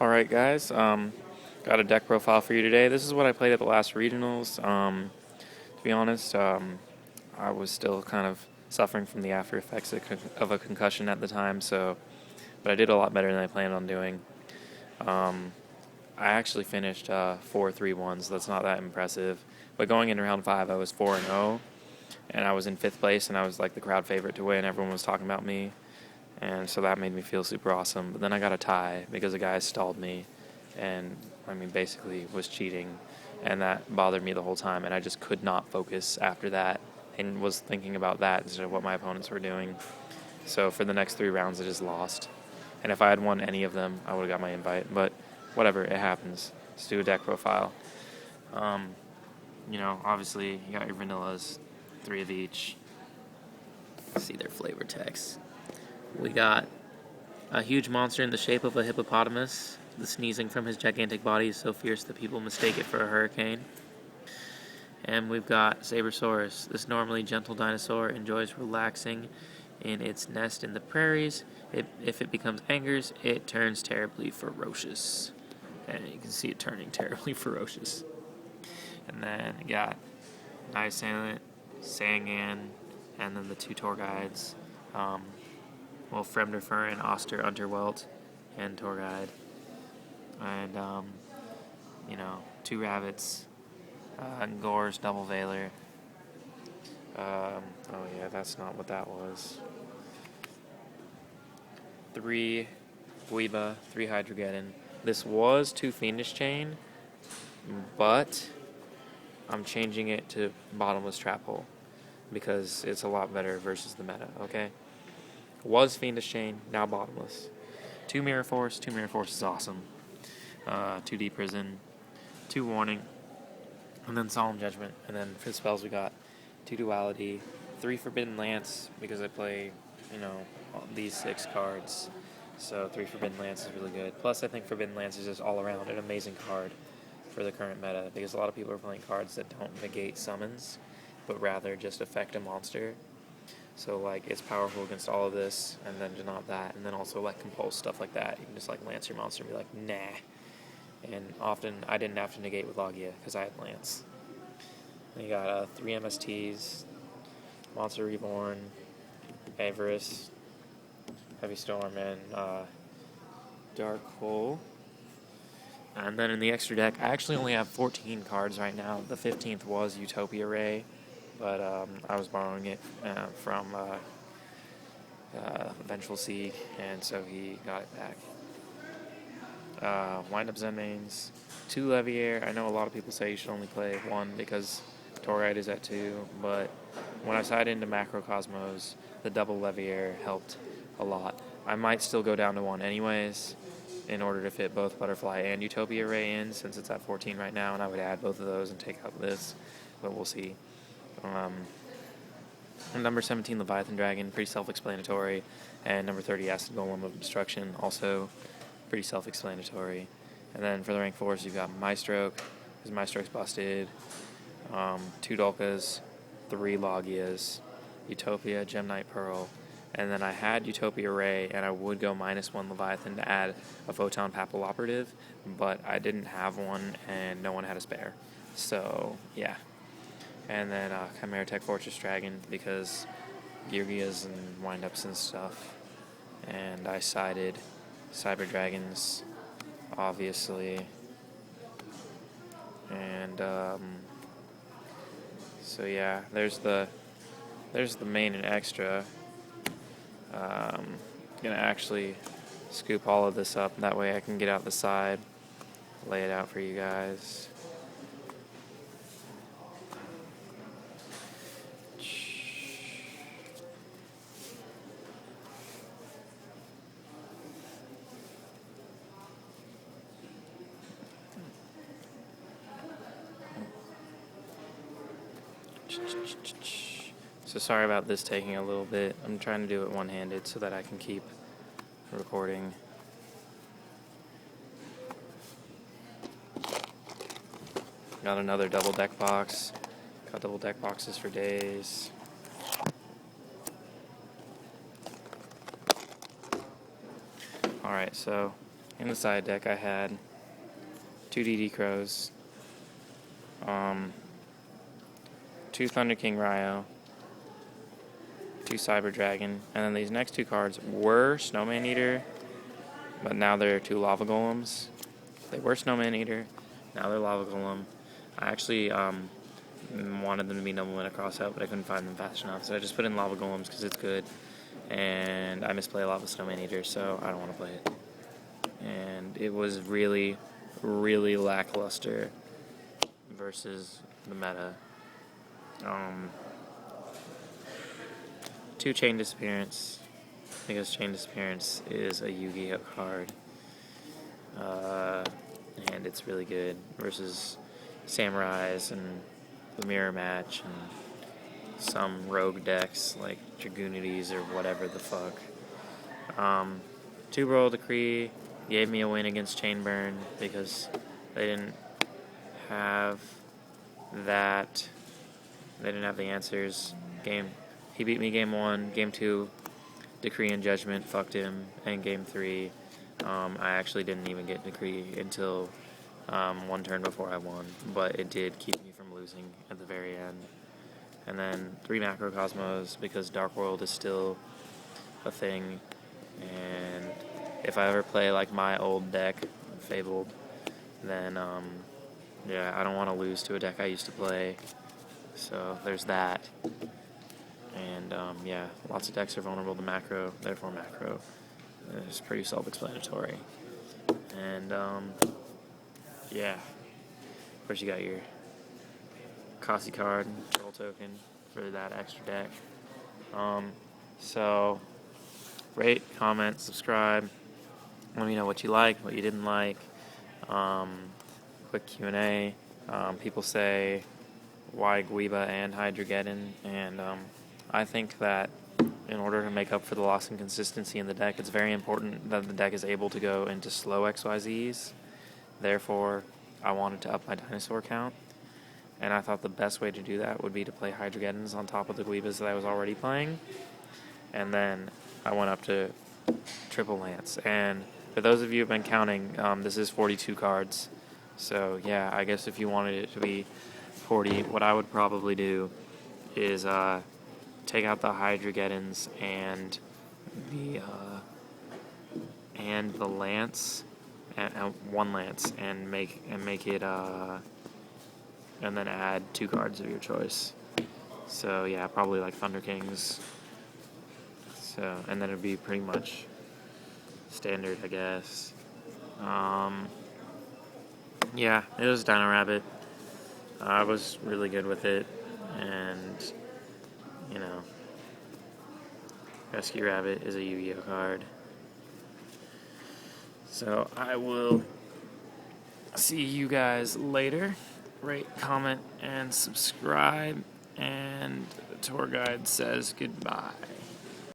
Alright guys, got a deck profile for you today. This is what I played at the last regionals. To be honest, I was still kind of suffering from the after effects of a concussion at the time, but I did a lot better than I planned on doing. I actually finished 4-3-1, so that's not that impressive. But going into round 5, I was 4-0, and I was in 5th place, and I was like the crowd favorite to win. Everyone was talking about me. And so that made me feel super awesome. But then I got a tie because a guy stalled me and, basically was cheating. And that bothered me the whole time. And I just could not focus after that and was thinking about that instead of what my opponents were doing. So for the next 3 rounds, I just lost. And if I had won any of them, I would have got my invite. But whatever, it happens. Let's do a deck profile. Obviously, you got your vanillas, 3 of each. See their flavor text. We got a huge monster in the shape of a hippopotamus. The sneezing from his gigantic body is so fierce that people mistake it for a hurricane. And we've got Sabersaurus. This normally gentle dinosaur enjoys relaxing in its nest in the prairies. If it becomes angry, it turns terribly ferocious. And you can see it turning terribly ferocious. And then you got Night Assailant, Sangan, and then the 2 tour guides. Fremderfern, Oster, Unterwelt, and tour guide. And, 2 rabbits, Gore's double Veiler. That's not what that was. 3 Guiba, 3 Hydrogeddon. This was 2 Fiendish Chain, but I'm changing it to Bottomless Trap Hole because it's a lot better versus the meta, okay? Was Fiendish Chain, now Bottomless. 2 Mirror Force. 2 Mirror Force is awesome. 2 Deep Prison, 2 Warning, and then Solemn Judgment. And then for the spells we got 2 Duality, 3 Forbidden Lance because I play, these 6 cards. So 3 Forbidden Lance is really good. Plus I think Forbidden Lance is just all around an amazing card for the current meta because a lot of people are playing cards that don't negate summons, but rather just affect a monster. So, it's powerful against all of this, and then not that, and then also, compulse, stuff like that. You can just, lance your monster and be like, nah. And often, I didn't have to negate with Logia, because I had Lance. Then you got 3 MSTs, Monster Reborn, Avarice, Heavy Storm, and Dark Hole. And then in the extra deck, I actually only have 14 cards right now. The 15th was Utopia Ray, but I was borrowing it from Vengeful Seed, and so he got it back. Wind-up Zenmaines, 2 Leviair. I know a lot of people say you should only play 1 because Torite is at 2, but when I side into Macrocosmos, the double Leviair helped a lot. I might still go down to 1 anyways in order to fit both Butterfly and Utopia Ray in, since it's at 14 right now, and I would add both of those and take out this, but we'll see. Number 17, Leviathan Dragon, pretty self-explanatory, and number 30, Acid Golem of Destruction, also pretty self-explanatory. And then for the rank 4s, you've got Maestroke, because Maestroke's busted, 2 Dolkas, 3 Logias, Utopia, Gemknight Pearl, and then I had Utopia Ray, and I would go -1 Leviathan to add a Photon Papal Operative, but I didn't have one, and no one had a spare. So, yeah. And then Chimera Tech Fortress Dragon, because Geargias and Windups and stuff. And I sided Cyber Dragons, obviously. And, so yeah, there's the main and extra. Gonna actually scoop all of this up, that way I can get out the side, lay it out for you guys. So sorry about this taking a little bit. I'm trying to do it one-handed so that I can keep recording. Got another double deck box. Got double deck boxes for days. Alright, so In the side deck, I had 2 DD Crows, 2 Thunder King Ryo, 2 Cyber Dragon, and then these next 2 cards were Snowman Eater, but now they're 2 Lava Golems. They were Snowman Eater, now they're Lava Golem. I actually wanted them to be Nobleman across out, but I couldn't find them fast enough, so I just put in Lava Golems because it's good, and I misplay a Lava Snowman Eater, so I don't want to play it. And it was really, really lackluster versus the meta. 2 Chain Disappearance, because Chain Disappearance is a Yu-Gi-Oh card, and it's really good versus Samurais and the Mirror Match and some rogue decks like Dragoonities or whatever the fuck. 2 Royal Decree gave me a win against Chainburn because they didn't have that. They didn't have the answers. He beat me game 1. Game 2, Decree and Judgment fucked him. And game 3, I actually didn't even get Decree until 1 turn before I won. But it did keep me from losing at the very end. And then 3 Macrocosmos because Dark World is still a thing. And if I ever play like my old deck, Fabled, then yeah, I don't want to lose to a deck I used to play. So there's that. And yeah, lots of decks are vulnerable to macro, therefore macro. It's pretty self-explanatory. And yeah, of course you got your Kasi card, troll token for that extra deck. So rate, comment, subscribe. Let me know what you liked, what you didn't like. Quick Q&A. People say, why Guiba and Hydrogeddon? And I think that in order to make up for the loss in consistency in the deck, it's very important that the deck is able to go into slow XYZs. Therefore, I wanted to up my dinosaur count. And I thought the best way to do that would be to play Hydrogeddons on top of the Guibas that I was already playing. And then I went up to Triple Lance. And for those of you who have been counting, this is 42 cards. So yeah, I guess if you wanted it to be 40, what I would probably do is take out the Hydrogeddons and the Lance and 1 Lance and make it and then add 2 cards of your choice. So yeah, probably like Thunder Kings. So and then it'd be pretty much standard, I guess. Yeah, it was Dino Rabbit. I was really good with it, and you know, Rescue Rabbit is a Yu-Gi-Oh card. So I will see you guys later. Rate, comment, and subscribe. And the tour guide says goodbye.